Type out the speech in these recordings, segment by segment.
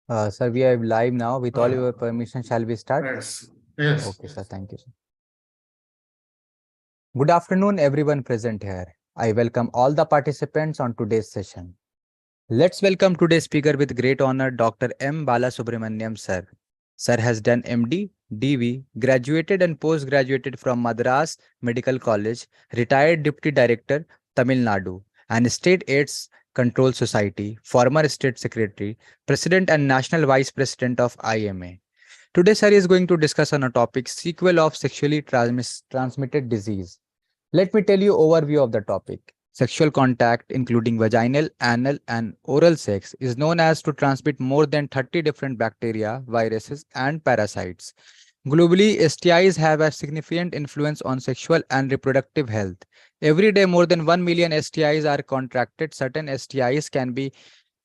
Sir, we are live now. With all Uh, your permission, shall we start? Yes, yes. Okay, sir. Thank you, sir. Good afternoon, everyone present here. I welcome all the participants on today's session. Let's welcome today's speaker with great honor, Dr. M. Balasubramaniam, sir. Sir has done MD, DV, graduated and post-graduated from Madras Medical College, retired Deputy Director, Tamil Nadu, and State AIDS Control Society, former State Secretary, President and National Vice President of IMA. Today, sir is going to discuss on a topic, sequel of sexually transmitted disease. Let me tell you overview of the topic. Sexual contact, including vaginal, anal, and oral sex, is known as to transmit more than 30 different bacteria, viruses, and parasites. Globally, STIs have a significant influence on sexual and reproductive health. Every day, more than 1 million STIs are contracted. Certain STIs can be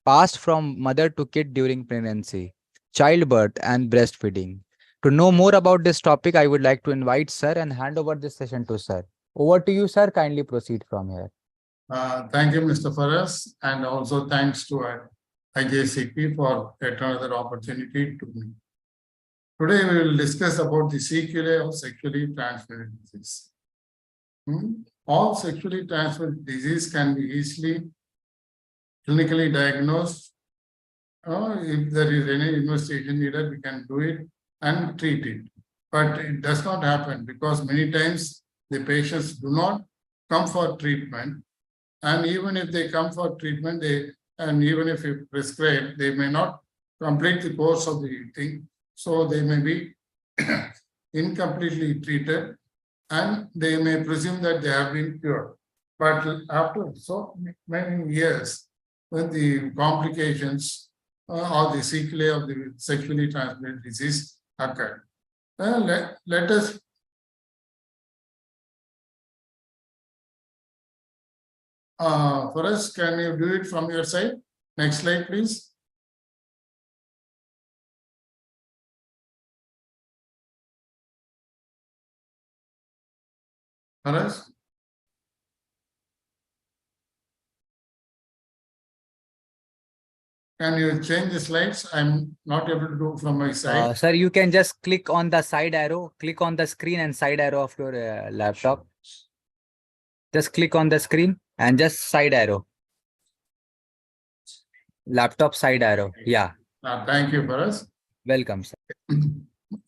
passed from mother to kid during pregnancy, childbirth, and breastfeeding. To know more about this topic, I would like to invite sir and hand over this session to sir. Over to you, sir. Kindly proceed from here. Thank you, Mr. Faras, and also thanks to IJCP for yet another opportunity to me. Today we will discuss about the sequelae of sexually transmitted disease. All sexually transmitted disease can be easily clinically diagnosed. If there is any investigation needed, we can do it and treat it. But it does not happen because many times the patients do not come for treatment. And even if they come for treatment, even if you prescribe, they may not complete the course of the thing. So they may be incompletely treated and they may presume that they have been cured. But after so many years, when the complications or the sequelae of the sexually transmitted disease occur. Let us Faraz, can you do it from your side? Next slide, please. Faraz? Can you change the slides? I'm not able to do from my side. Sir, you can just click on the side arrow, click on the screen and side arrow of your laptop. Just click on the screen and just side arrow. Laptop side arrow. Yeah. Thank you, Faraz. Welcome, sir.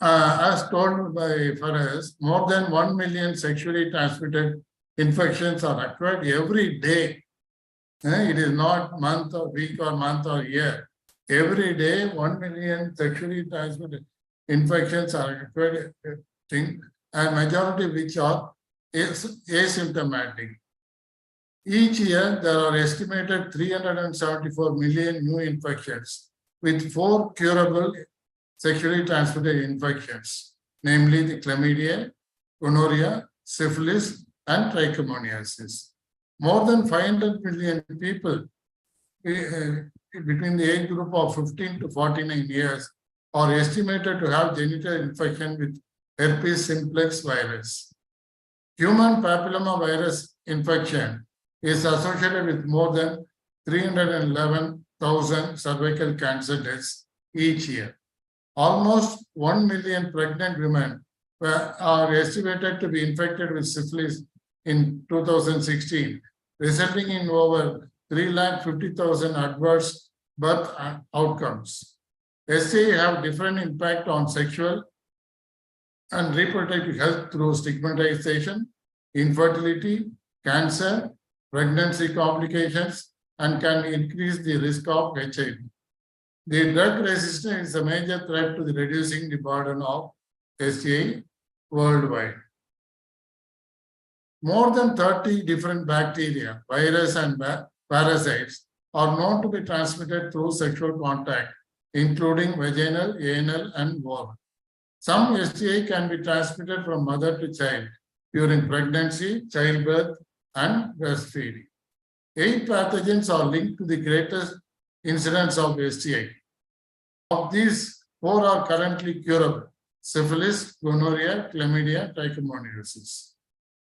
As told by Faraz, more than 1 million sexually transmitted infections are occurred every day. It is not month or week or month or year. Every day, 1 million sexually transmitted infections are occurred, and majority which are asymptomatic. Each year, there are estimated 374 million new infections with 4 curable sexually transmitted infections, namely the chlamydia, gonorrhea, syphilis, and trichomoniasis. More than 500 million people between the age group of 15 to 49 years are estimated to have genital infection with herpes simplex virus. Human papilloma virus infection is associated with more than 311,000 cervical cancer deaths each year. Almost 1 million pregnant women are estimated to be infected with syphilis in 2016, resulting in over 350,000 adverse birth outcomes. STI have different impact on sexual and reproductive health through stigmatization, infertility, cancer, pregnancy complications, and can increase the risk of HIV. The drug resistance is a major threat to the reducing the burden of STI worldwide. More than 30 different bacteria, virus, and parasites are known to be transmitted through sexual contact, including vaginal, anal, and oral. Some STI can be transmitted from mother to child during pregnancy, childbirth, and breastfeeding. 8 pathogens are linked to the greatest incidence of STI. Of these, 4 are currently curable: syphilis, gonorrhea, chlamydia, trichomoniasis.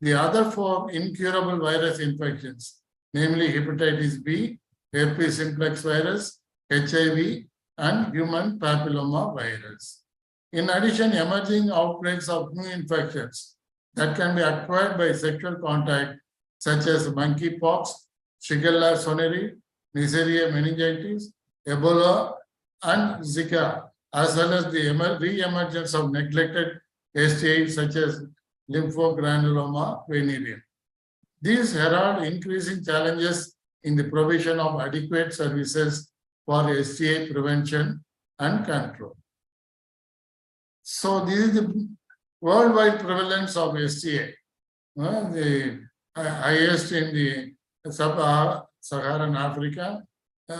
The other 4 incurable virus infections, namely hepatitis B, herpes simplex virus, HIV, and human papilloma virus. In addition, emerging outbreaks of new infections that can be acquired by sexual contact, such as monkeypox, Shigella soneri, Neisseria meningitis, Ebola, and Zika, as well as the re-emergence of neglected STIs such as lymphogranuloma venereum. These herald increasing challenges in the provision of adequate services for STI prevention and control. So this is the worldwide prevalence of STI. The highest in the sub-Saharan Africa,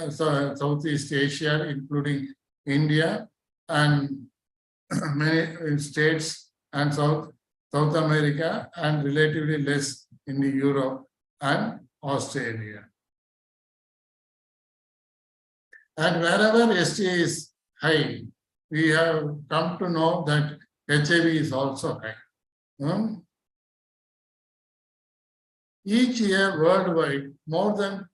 Southeast Asia, including India, and many states and South America, and relatively less in the Europe and Australia. And wherever STI is high, we have come to know that HIV is also high. Each year worldwide, more than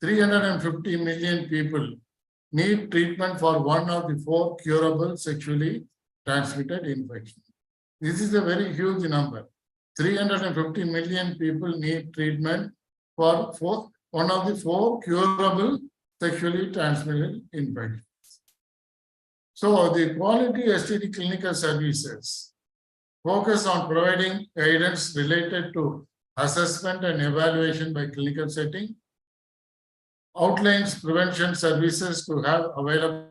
350 million people need treatment for one of the 4 curable sexually transmitted infections. This is a very huge number. 350 million people need treatment for one of the 4 curable sexually transmitted infections. So the quality STD clinical services focus on providing guidance related to assessment and evaluation by clinical setting, outlines prevention services to have available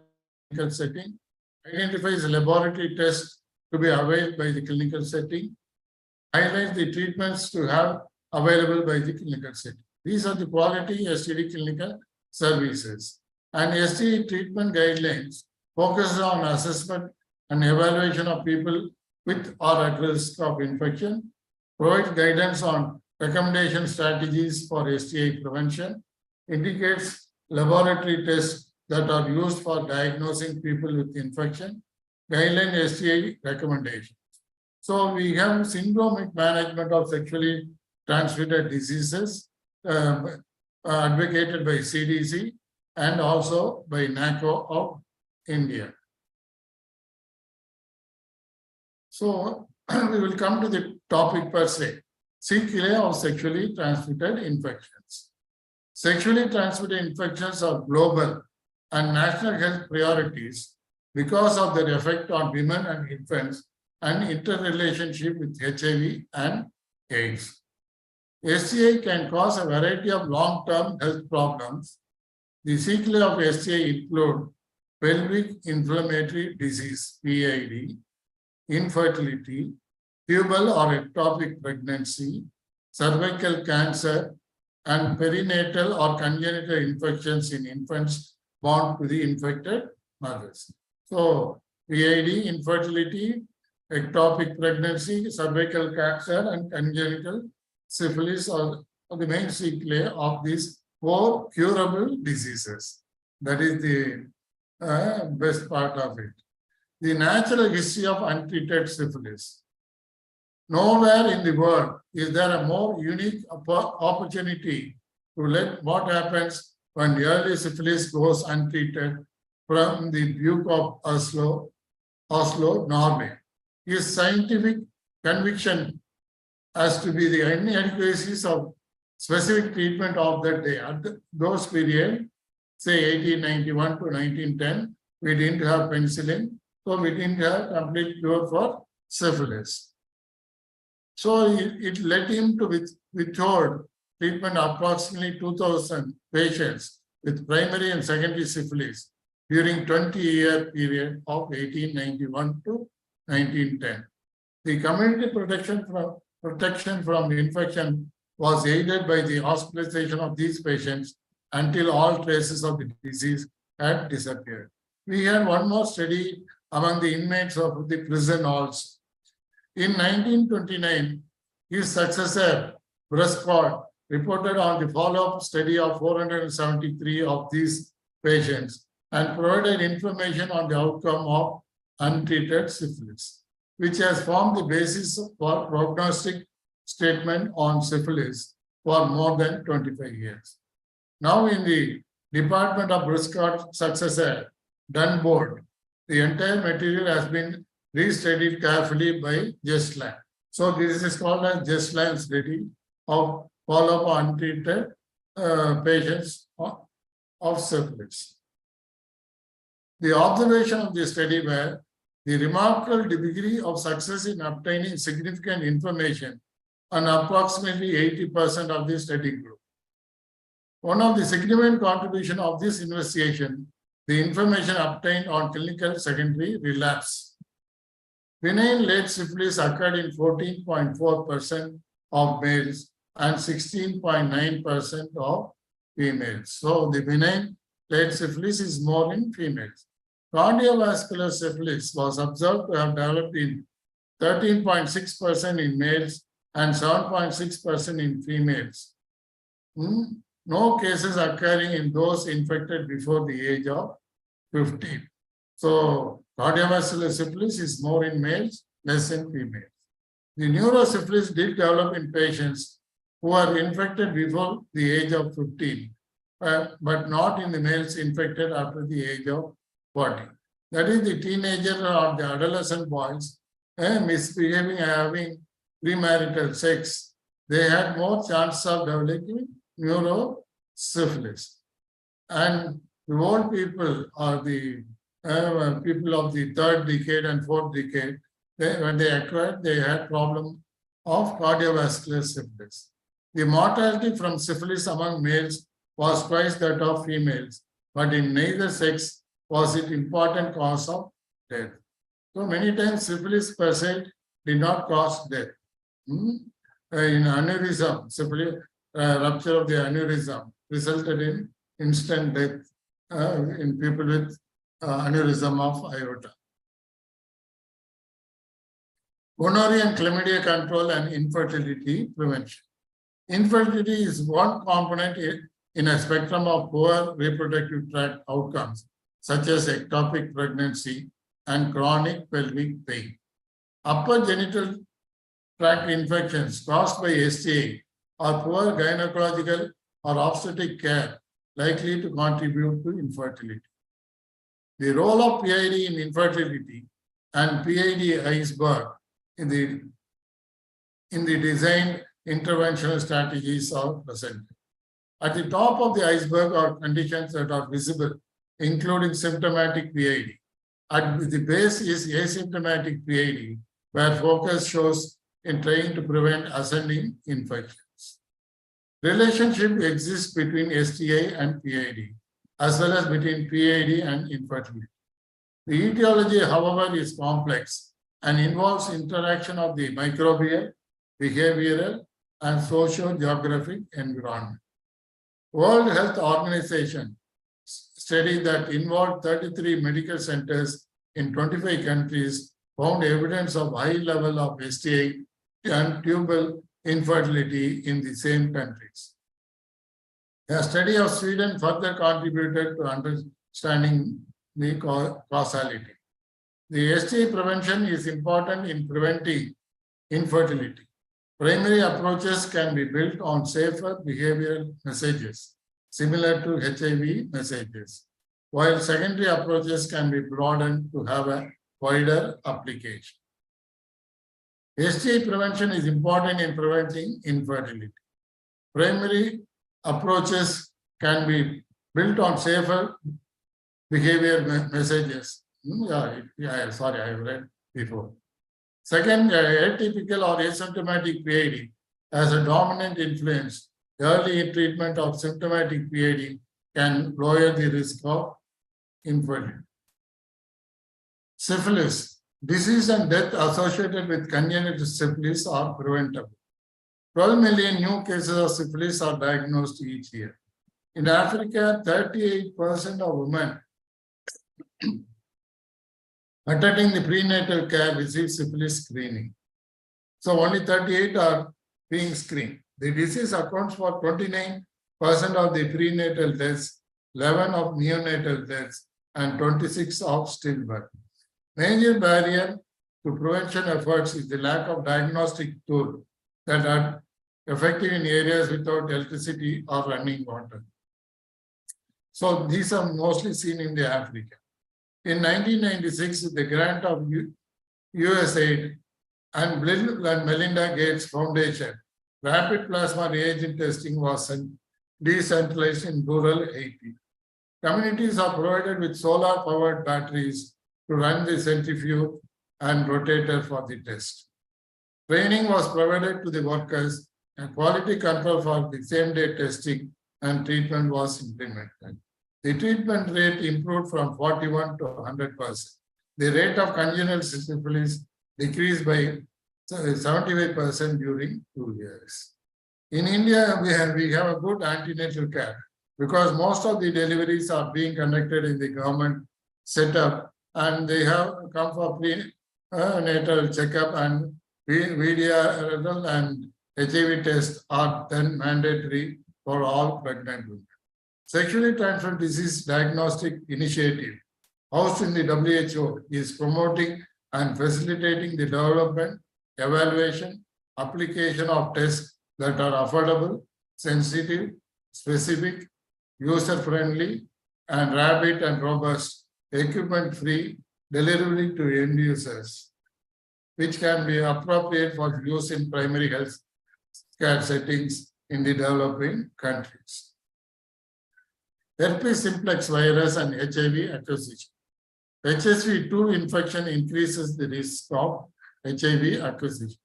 clinical setting, identifies laboratory tests to be available by the clinical setting, highlights the treatments to have available by the clinical setting. These are the quality STD clinical services. And STD treatment guidelines focus on assessment and evaluation of people with or at risk of infection, provide guidance on recommendation strategies for STI prevention, indicates laboratory tests that are used for diagnosing people with infection, guideline STI recommendations. So we have syndromic management of sexually transmitted diseases advocated by CDC and also by NACO of India. So we will come to the topic per se, sequelae of sexually transmitted infections. Sexually transmitted infections are global and national health priorities because of their effect on women and infants and interrelationship with HIV and AIDS. STI can cause a variety of long-term health problems. The sequelae of STI include pelvic inflammatory disease, PID, infertility, tubal or ectopic pregnancy, cervical cancer, and perinatal or congenital infections in infants born to the infected mothers. So, PID, infertility, ectopic pregnancy, cervical cancer, and congenital syphilis are the main sequelae of these 4 curable diseases. That is the best part of it. The natural history of untreated syphilis. Nowhere in the world is there a more unique opportunity to let what happens when the early syphilis goes untreated from the Duke of Oslo, Norway. His scientific conviction as to be the inadequacies of specific treatment of that day. At those period, say 1891 to 1910, we didn't have penicillin, so we didn't have complete cure for syphilis. So it led him to withhold treatment of approximately 2,000 patients with primary and secondary syphilis during 20-year period of 1891 to 1910. The community protection from infection was aided by the hospitalization of these patients until all traces of the disease had disappeared. We had one more study among the inmates of the prison also. In 1929, his successor, Prescott, reported on the follow-up study of 473 of these patients and provided information on the outcome of untreated syphilis, which has formed the basis for prognostic statement on syphilis for more than 25 years. Now in the department of Prescott's successor, done board. The entire material has been re-studied carefully by Justline. So this is called as Justline study of follow-up untreated patients of syphilis. The observation of the study were the remarkable degree of success in obtaining significant information on approximately 80% of the study group. One of the significant contributions of this investigation, the information obtained on clinical secondary relapse. Benign late syphilis occurred in 14.4% of males and 16.9% of females. So the benign late syphilis is more in females. Cardiovascular syphilis was observed to have developed in 13.6% in males and 7.6% in females. No cases occurring in those infected before the age of 15. So cardiovascular syphilis is more in males, less in females. The neurosyphilis did develop in patients who are infected before the age of 15, but not in the males infected after the age of 40. That is, the teenager or the adolescent boys misbehaving and having premarital sex, they had more chance of developing neurosyphilis. And the old people or the people of the third decade and fourth decade, when they acquired, they had problem of cardiovascular syphilis. The mortality from syphilis among males was twice that of females, but in neither sex was it important cause of death. So many times syphilis per se did not cause death. In aneurysm, syphilis, rupture of the aneurysm resulted in instant death in people with aneurysm of aorta. Gonorrhea and chlamydia control and infertility prevention. Infertility is one component in a spectrum of poor reproductive tract outcomes, such as ectopic pregnancy and chronic pelvic pain. Upper genital tract infections caused by STI or poor gynecological or obstetric care likely to contribute to infertility. The role of PID in infertility and PID iceberg in the designed interventional strategies are presented. At the top of the iceberg are conditions that are visible, including symptomatic PID. At the base is asymptomatic PID, where focus shows in trying to prevent ascending infections. Relationship exists between STI and PID, as well as between PID and infertility. The etiology, however, is complex and involves interaction of the microbial, behavioral, and socio-geographic environment. World Health Organization study that involved 33 medical centers in 25 countries found evidence of high level of STI and tubal infertility in the same countries. A study of Sweden further contributed to understanding the causality. The STI prevention is important in preventing infertility. Primary approaches can be built on safer behavioral messages, similar to HIV messages, while secondary approaches can be broadened to have a wider application. STI prevention is important in preventing infertility. Primary approaches can be built on safer behavior messages. Sorry, I read before. Second, atypical or asymptomatic PID has a dominant influence. Early treatment of symptomatic PID can lower the risk of infertility. Syphilis. Disease and death associated with congenital syphilis are preventable. 12 million new cases of syphilis are diagnosed each year. In Africa, 38% of women attending the prenatal care receive syphilis screening. So only 38 are being screened. The disease accounts for 29% of the prenatal deaths, 11 of neonatal deaths, and 26 of stillbirth. Major barrier to prevention efforts is the lack of diagnostic tools that are effective in areas without electricity or running water. So these are mostly seen in the Africa. In 1996, with the grant of USAID and Bill and Melinda Gates Foundation, rapid plasma reagent testing was decentralized in rural Haiti. Communities are provided with solar-powered batteries to run the centrifuge and rotator for the test. Training was provided to the workers and quality control for the same-day testing and treatment was implemented. The treatment rate improved from 41 to 100%. The rate of congenital syphilis decreased by 75% during 2 years. In India, we have a good antenatal care because most of the deliveries are being conducted in the government setup and they have come for prenatal checkup and VDRL and HIV tests are then mandatory for all pregnant women. Sexually transmitted disease diagnostic initiative housed in the WHO is promoting and facilitating the development, evaluation, application of tests that are affordable, sensitive, specific, user-friendly, and rapid and robust, equipment-free delivery to end users, which can be appropriate for use in primary health care settings in the developing countries. Herpes simplex virus and HIV acquisition. HSV-2 infection increases the risk of HIV acquisition.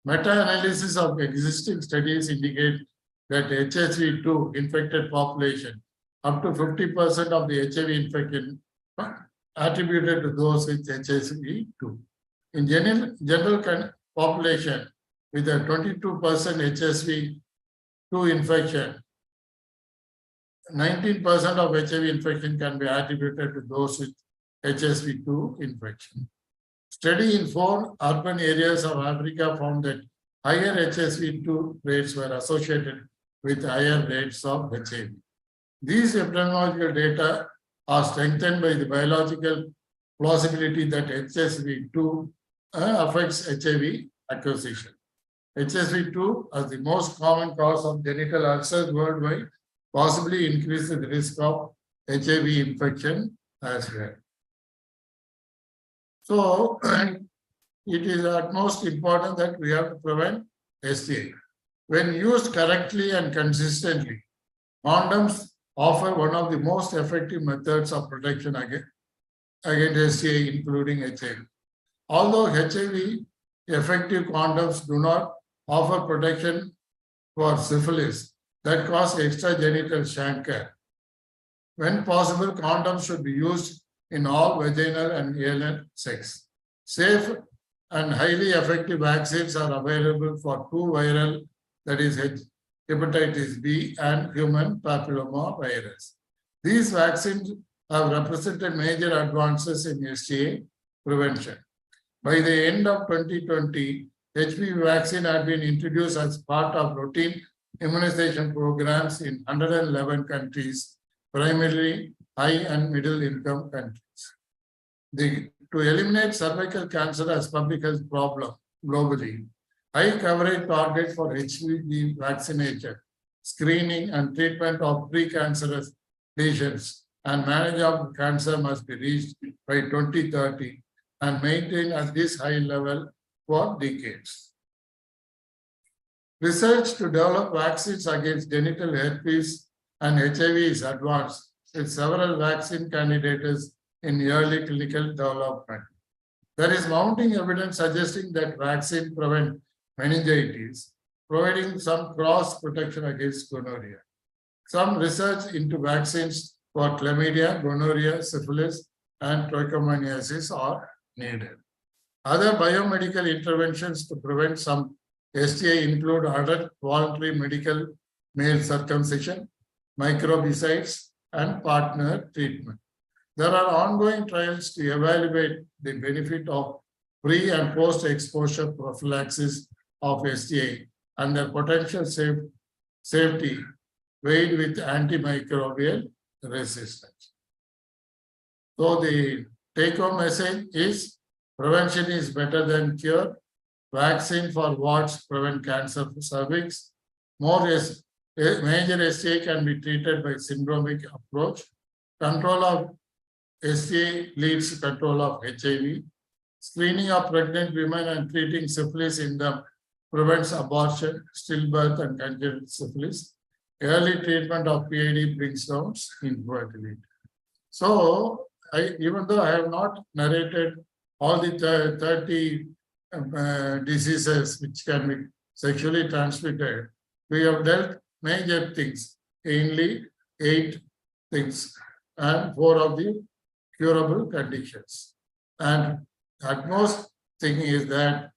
Meta-analysis of existing studies indicate that HSV-2 infected population, up to 50% of the HIV infection attributed to those with HSV-2. In general population with a 22% HSV-2 infection, 19% of HIV infection can be attributed to those with HSV-2 infection. Study in 4 urban areas of Africa found that higher HSV-2 rates were associated with higher rates of HIV. These epidemiological data are strengthened by the biological plausibility that HSV-2 affects HIV acquisition. HSV-2 as the most common cause of genital ulcers worldwide possibly increases the risk of HIV infection as well. So it is at most important that we have to prevent STI. When used correctly and consistently, condoms offer one of the most effective methods of protection against STI, including HIV. Although HIV effective condoms do not offer protection for syphilis that cause extragenital chancre. When possible, condoms should be used in all vaginal and anal sex. Safe and highly effective vaccines are available for 2 viral, that is hepatitis B and human papilloma virus. These vaccines have represented major advances in STI prevention. By the end of 2020, HPV vaccine had been introduced as part of routine immunization programs in 111 countries, primarily high and middle income countries. To eliminate cervical cancer as public health problem globally, high coverage target for HPV vaccination, screening and treatment of precancerous lesions and management of cancer must be reached by 2030 and maintained at this high level for decades. Research to develop vaccines against genital herpes and HIV is advanced, with several vaccine candidates in early clinical development. There is mounting evidence suggesting that vaccines prevent meningitis, providing some cross protection against gonorrhea. Some research into vaccines for chlamydia, gonorrhea, syphilis, and trichomoniasis are needed. Other biomedical interventions to prevent some STI include adult voluntary medical male circumcision, microbicides, and partner treatment. There are ongoing trials to evaluate the benefit of pre- and post-exposure prophylaxis of STI and their potential safety weighed with antimicrobial resistance. So the take-home message is prevention is better than cure. Vaccine for warts prevent cancer of cervix. Major STI can be treated by syndromic approach. Control of STA leads control of HIV. Screening of pregnant women and treating syphilis in them prevents abortion, stillbirth, and congenital syphilis. Early treatment of PID brings down infertility. So, even though I have not narrated all the 30 diseases which can be sexually transmitted, we have dealt major things, mainly 8 things, and 4 of the curable conditions. And utmost thing is that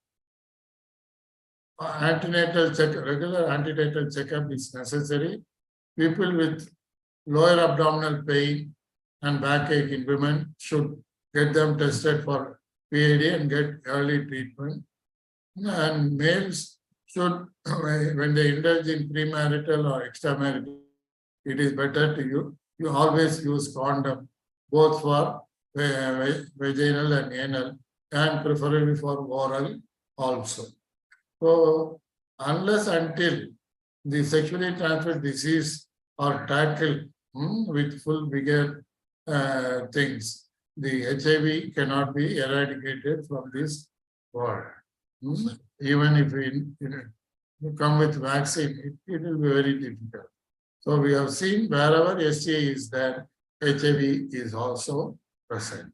regular antenatal checkup is necessary. People with lower abdominal pain and backache in women should get them tested for PID and get early treatment. And males should, when they indulge in premarital or extramarital, it is better to you always use condom, both for vaginal and anal, and preferably for oral also. So unless until the sexually transmitted disease are tackled with full vigor things, the HIV cannot be eradicated from this world. Even if we come with vaccine, it will be very difficult. So we have seen wherever STA is there, HIV is also present.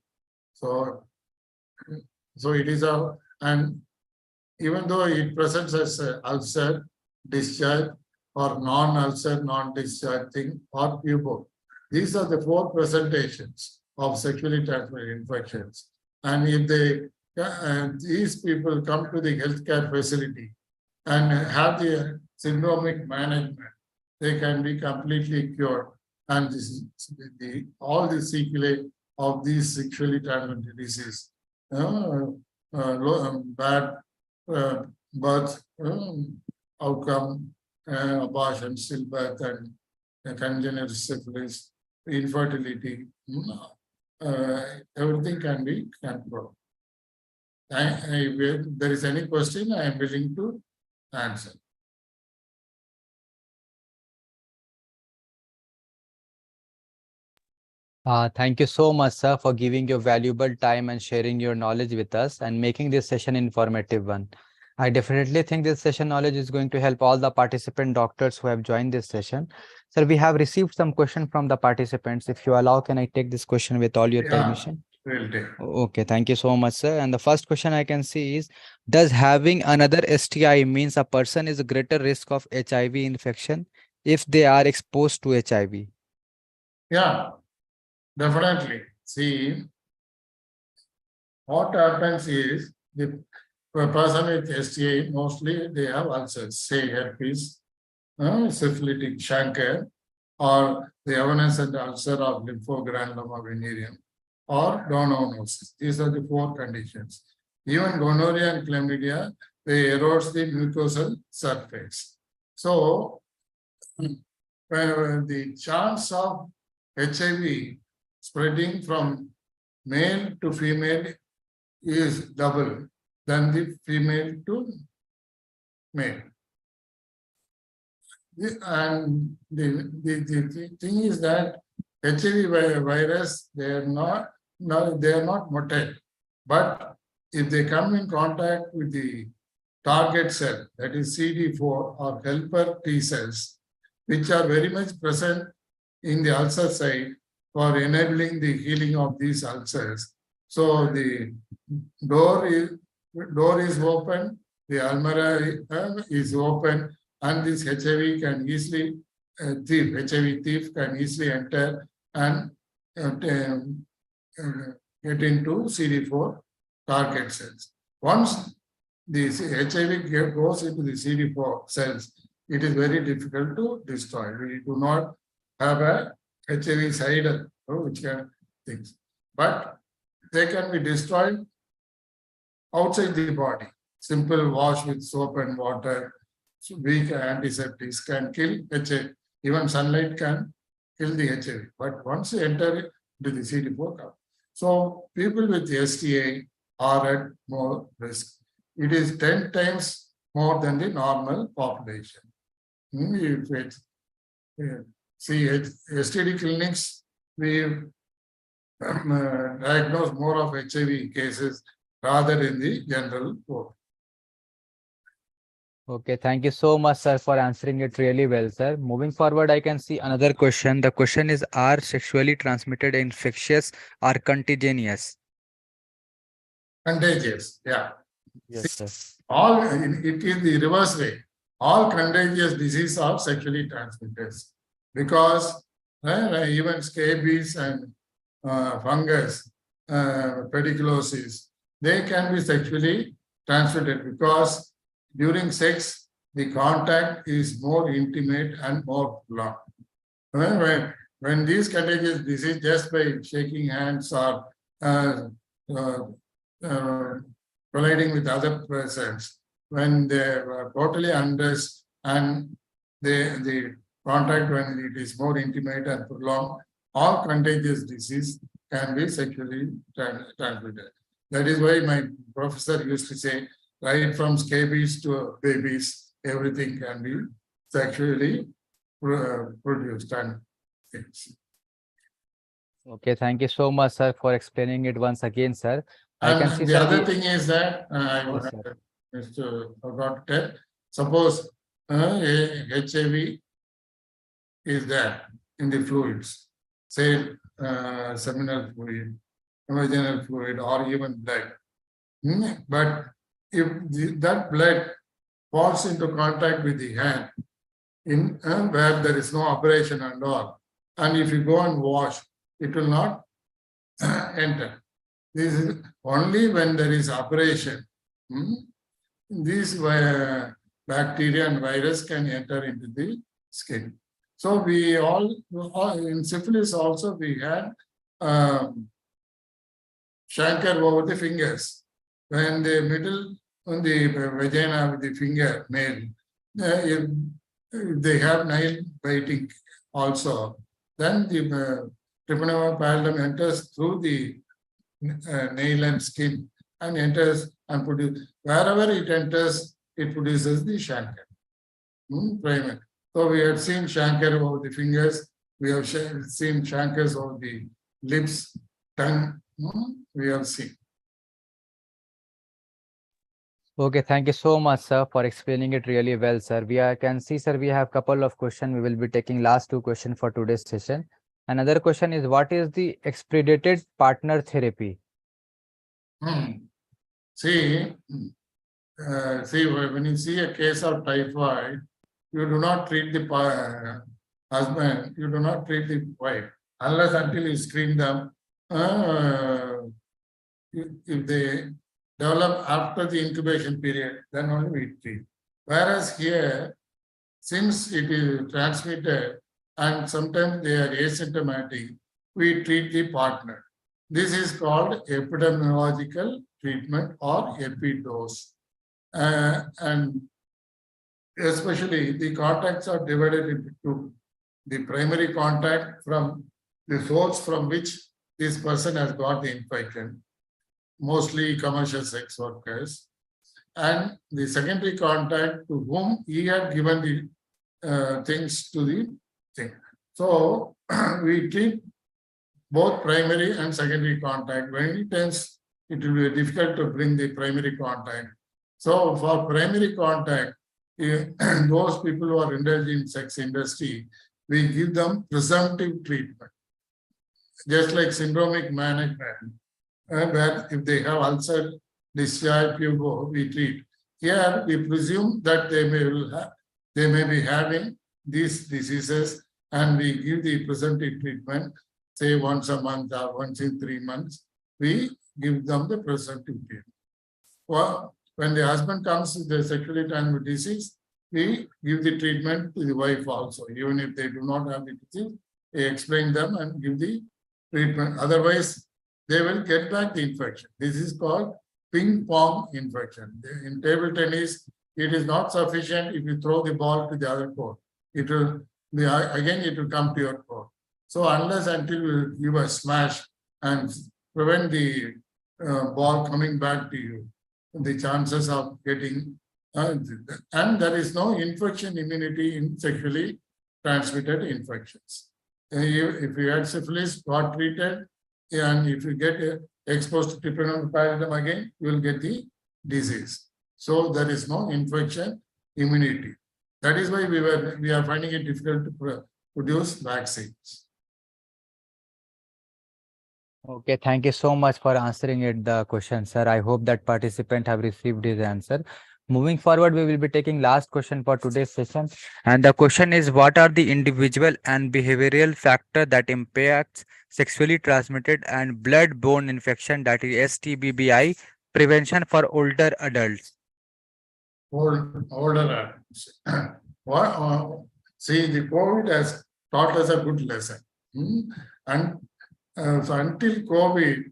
So it is and even though it presents as ulcer, discharge, or non-ulcer, non-discharge thing, or pubo. These are the 4 presentations of sexually transmitted infections. And if these people come to the healthcare facility and have the syndromic management, they can be completely cured. And all the sequelae of these sexually transmitted disease, bad birth outcome, abortion, stillbirth, and congenital syphilis, infertility, everything can be controlled. If there is any question, I am willing to answer. Thank you so much, sir, for giving your valuable time and sharing your knowledge with us and making this session informative one. I definitely think this session knowledge is going to help all the participant doctors who have joined this session. Sir, we have received some questions from the participants. If you allow, can I take this question with all your permission? Will take. Okay, thank you so much, sir. And the first question I can see is, does having another STI means a person is a greater risk of HIV infection if they are exposed to HIV? Yeah, definitely. See, what happens is the person with STA, mostly they have ulcers, say herpes, syphilitic chancre, or the evanescent ulcer of lymphogranuloma venereum, or gonorrhoeosis. These are the 4 conditions. Even gonorrhea and chlamydia, they erode the mucosal surface. So, the chance of HIV spreading from male to female is double than the female to male. And the thing is that HIV virus, they are not motile. But if they come in contact with the target cell, that is CD4 or helper T cells, which are very much present in the ulcer site for enabling the healing of these ulcers. So the door is open, the almirah is open, and this HIV can easily, HIV thief can easily enter and get into CD4 target cells. Once the HIV goes into the CD4 cells, it is very difficult to destroy. We do not have a HIV side, which can things, but they can be destroyed outside the body. Simple wash with soap and water, weak antiseptics can kill HIV. Even sunlight can kill the HIV. But once you enter into the CD4, so people with STA are at more risk. It is 10 times more than the normal population. If it's, see, STD clinics, we diagnose more of HIV cases rather in the general pool. Okay, thank you so much, sir, for answering it really well, sir. Moving forward, I can see another question. The question is, are sexually transmitted infectious or contagious? Contagious, yeah. Yes, sir. All it is the reverse way. All contagious diseases are sexually transmitted because even scabies and fungus, pediculosis, they can be sexually transmitted because during sex the contact is more intimate and more long. When these contagious disease just by shaking hands or uh, uh, uh, colliding with other persons, when they are totally undressed and the contact when it is more intimate and prolonged, all contagious disease can be sexually transmitted. That is why my professor used to say, right from scabies to babies, everything can be sexually produced and things. Okay, thank you so much, sir, for explaining it once again, sir. I can see, And the sir, other thing is that Yes, sir. forgot to tell, suppose HIV is there in the fluids, say seminal fluid, vaginal fluid, or even blood. But if that blood falls into contact with the hand, in where there is no abrasion and all, and if you go and wash, it will not enter. This is only when there is abrasion. These bacteria and virus can enter into the skin. So we all in syphilis also we had chancre over the fingers. When the middle on the vagina with the finger nail, if they have nail biting also. Then the Treponema pallidum enters through the nail and skin and enters and produces. Wherever it enters, it produces the chancre. Primary. So we have seen chancre over the fingers. We have seen chancres over the lips, tongue. We have seen. Okay, thank you so much, sir, for explaining it really well, sir. Can see, sir, we have couple of questions. We will be taking last two questions for today's session. Another question is, what is the expedited partner therapy? See, when you see a case of typhoid, you do not treat the husband, you do not treat the wife, unless until you screen them. If they develop after the incubation period, then only we treat. Whereas here, since it is transmitted and sometimes they are asymptomatic, we treat the partner. This is called epidemiological treatment or epidose. And especially the contacts are divided into two. The primary contact from the source from which this person has got the infection, mostly commercial sex workers, and the secondary contact to whom he had given the things to the thing. So we treat both primary and secondary contact. Many times it will be difficult to bring the primary contact. So for primary contact, those people who are indulged in sex industry, we give them presumptive treatment. Just like syndromic management, where if they have ulcer, discharge, pugo, we treat. Here we presume that they may be having these diseases, and we give the presumptive treatment, say once a month or once in 3 months. We give them the presumptive treatment. Well, when the husband comes with the sexually transmitted disease, we give the treatment to the wife also. Even if they do not have the disease, we explain them and give the treatment. Otherwise, they will get back the infection. This is called ping pong infection. In table tennis, it is not sufficient if you throw the ball to the other court. It will again it will come to your court. So unless until you give a smash and prevent the ball coming back to you, the chances of getting and there is no infection immunity in sexually transmitted infections. If you had syphilis, got treated, and if you get exposed to Trypanosoma pallidum again, you will get the disease. So there is no infection immunity. That is why we are finding it difficult to produce vaccines. Okay, thank you so much for answering it the question, sir. I hope that participant have received his answer. Moving forward, we will be taking last question for today's session. And the question is, what are the individual and behavioral factor that impacts sexually transmitted and blood-borne infection, that is STBBI, prevention for older adults? Older adults. See, the COVID has taught us a good lesson. And so until COVID,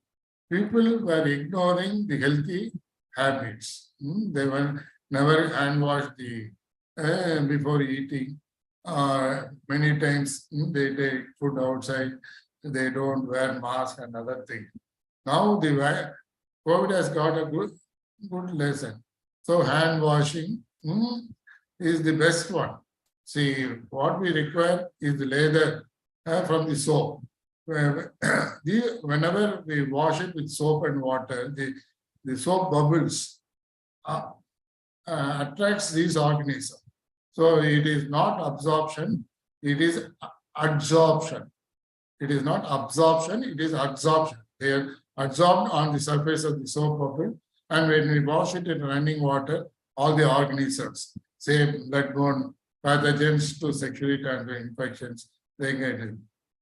people were ignoring the healthy habits. They were never hand wash before eating. Many times they take food outside. They don't wear mask and other things. Now the COVID has got a good lesson. So hand washing is the best one. See, what we require is the lather from the soap. Whenever we wash it with soap and water, the soap bubbles attracts these organisms. So it is not absorption, it is adsorption. It is not absorption, it is adsorption. They are absorbed on the surface of the soap bubble, and when we wash it in running water, all the organisms, say bloodborne pathogens to sexually transmitted infections, they get it.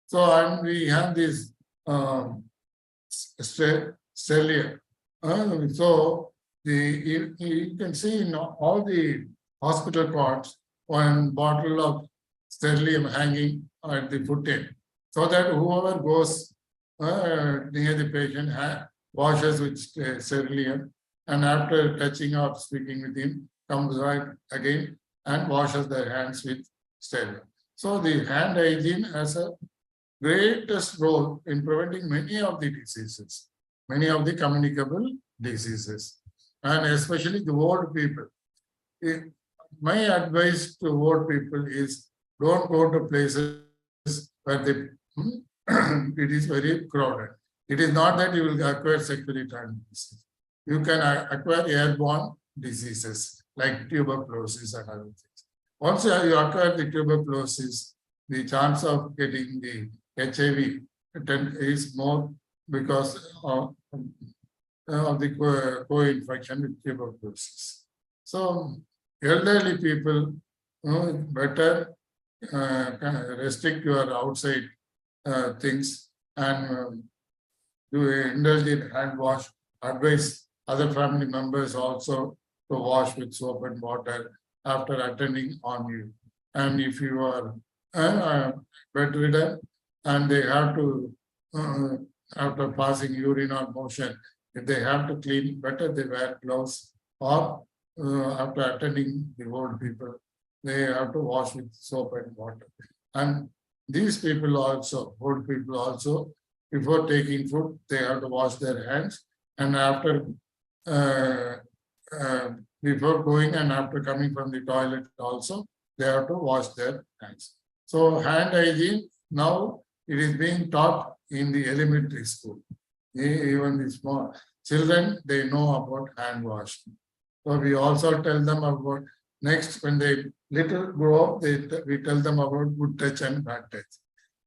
So, and we have this cellular. So you can see in all the hospital cots one bottle of sterilium hanging at the foot end, so that whoever goes near the patient washes with sterilium, and after touching or speaking with him, comes back again and washes their hands with sterilium. So the hand hygiene has a greatest role in preventing many of the diseases, many of the communicable diseases, and especially the old people. My advice to old people is, don't go to places where it is very crowded. It is not that you will acquire sexually transmitted disease. You can acquire airborne diseases like tuberculosis and other things. Once you acquire the tuberculosis, the chance of getting the HIV is more because of the co-infection with tuberculosis. So elderly people better restrict your outside things and do indulge in hand wash. Advise other family members also to wash with soap and water after attending on you. And if you are bedridden and they have to, after passing urine or motion, if they have to clean, better they wear gloves, or after attending the old people, they have to wash with soap and water. And these people also, old people also, before taking food, they have to wash their hands, and after before going and after coming from the toilet also, they have to wash their hands. So hand hygiene, now it is being taught in the elementary school. Even the small children, they know about hand washing. So we also tell them about, next when they little grow up, we tell them about good touch and bad touch.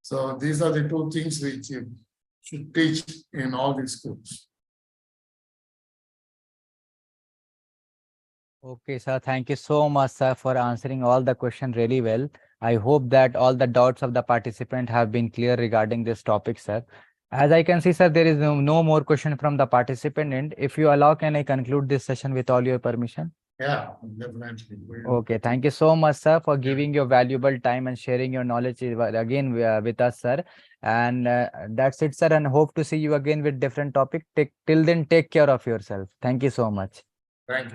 So these are the two things which you should teach in all the schools. Okay, sir. Thank you so much, sir, for answering all the questions really well. I hope that all the doubts of the participant have been clear regarding this topic, sir. As I can see, sir, there is no more question from the participant end. If you allow, can I conclude this session with all your permission? Yeah, definitely. Okay, thank you so much, sir, for giving your valuable time and sharing your knowledge again with us, sir. And that's it, sir. And hope to see you again with different topic. Till then, take care of yourself. Thank you so much. Thank you.